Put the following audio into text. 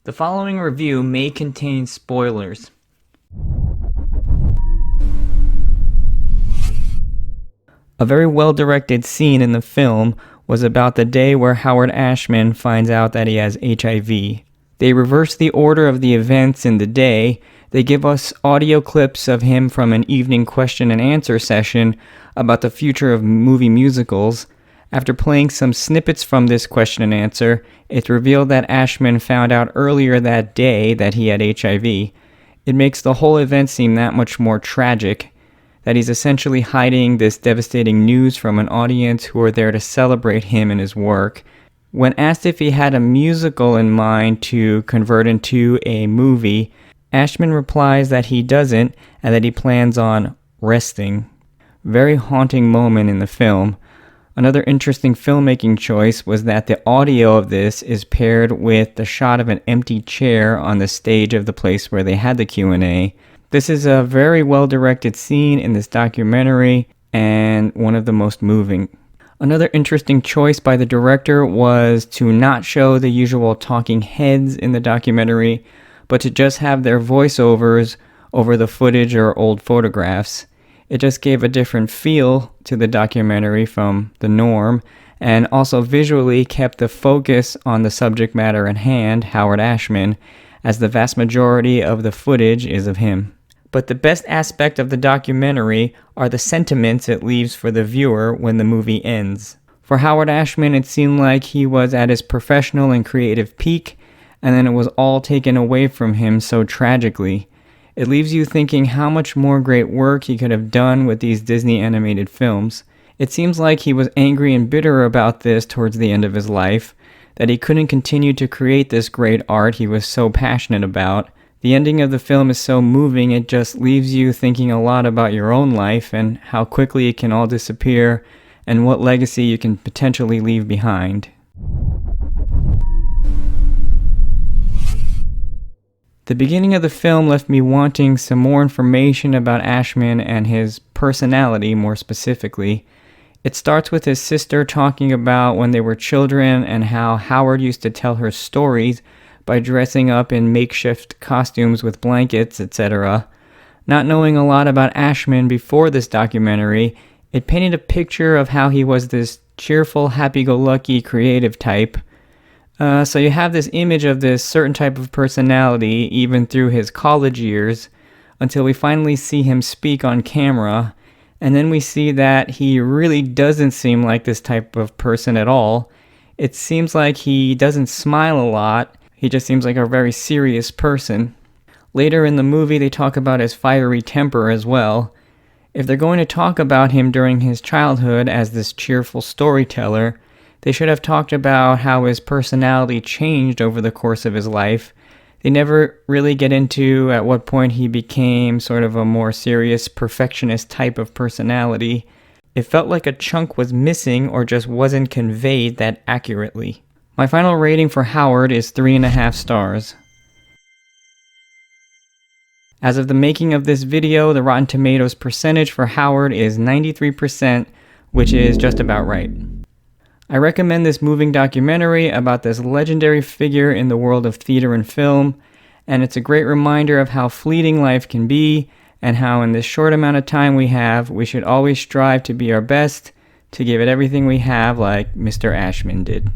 The following review may contain spoilers. A very well-directed scene in the film was about the day where Howard Ashman finds out that he has HIV. They reverse the order of the events in the day. They give us audio clips of him from an evening question and answer session about the future of movie musicals. After playing some snippets from this question and answer, it's revealed that Ashman found out earlier that day that he had HIV. It makes the whole event seem that much more tragic, that he's essentially hiding this devastating news from an audience who are there to celebrate him and his work. When asked if he had a musical in mind to convert into a movie, Ashman replies that he doesn't and that he plans on resting. Very haunting moment in the film. Another interesting filmmaking choice was that the audio of this is paired with the shot of an empty chair on the stage of the place where they had the Q&A. This is a very well-directed scene in this documentary and one of the most moving. Another interesting choice by the director was to not show the usual talking heads in the documentary, but to just have their voiceovers over the footage or old photographs. It just gave a different feel to the documentary from the norm, and also visually kept the focus on the subject matter at hand, Howard Ashman, as the vast majority of the footage is of him. But the best aspect of the documentary are the sentiments it leaves for the viewer when the movie ends. For Howard Ashman, it seemed like he was at his professional and creative peak, and then it was all taken away from him so tragically. It leaves you thinking how much more great work he could have done with these Disney animated films. It seems like he was angry and bitter about this towards the end of his life, that he couldn't continue to create this great art he was so passionate about. The ending of the film is so moving, it just leaves you thinking a lot about your own life and how quickly it can all disappear and what legacy you can potentially leave behind. The beginning of the film left me wanting some more information about Ashman and his personality more specifically. It starts with his sister talking about when they were children and how Howard used to tell her stories by dressing up in makeshift costumes with blankets, etc. Not knowing a lot about Ashman before this documentary, it painted a picture of how he was this cheerful, happy-go-lucky, creative type. So you have this image of this certain type of personality even through his college years until we finally see him speak on camera, and then we see that he really doesn't seem like this type of person at all. It seems like he doesn't smile a lot, he just seems like a very serious person. Later in the movie they talk about his fiery temper as well. If they're going to talk about him during his childhood as this cheerful storyteller, they should have talked about how his personality changed over the course of his life. They never really get into at what point he became sort of a more serious perfectionist type of personality. It felt like a chunk was missing or just wasn't conveyed that accurately. My final rating for Howard is 3.5 stars. As of the making of this video, the Rotten Tomatoes percentage for Howard is 93%, which is just about right. I recommend this moving documentary about this legendary figure in the world of theater and film, and it's a great reminder of how fleeting life can be, and how in this short amount of time we have, we should always strive to be our best, to give it everything we have like Mr. Ashman did.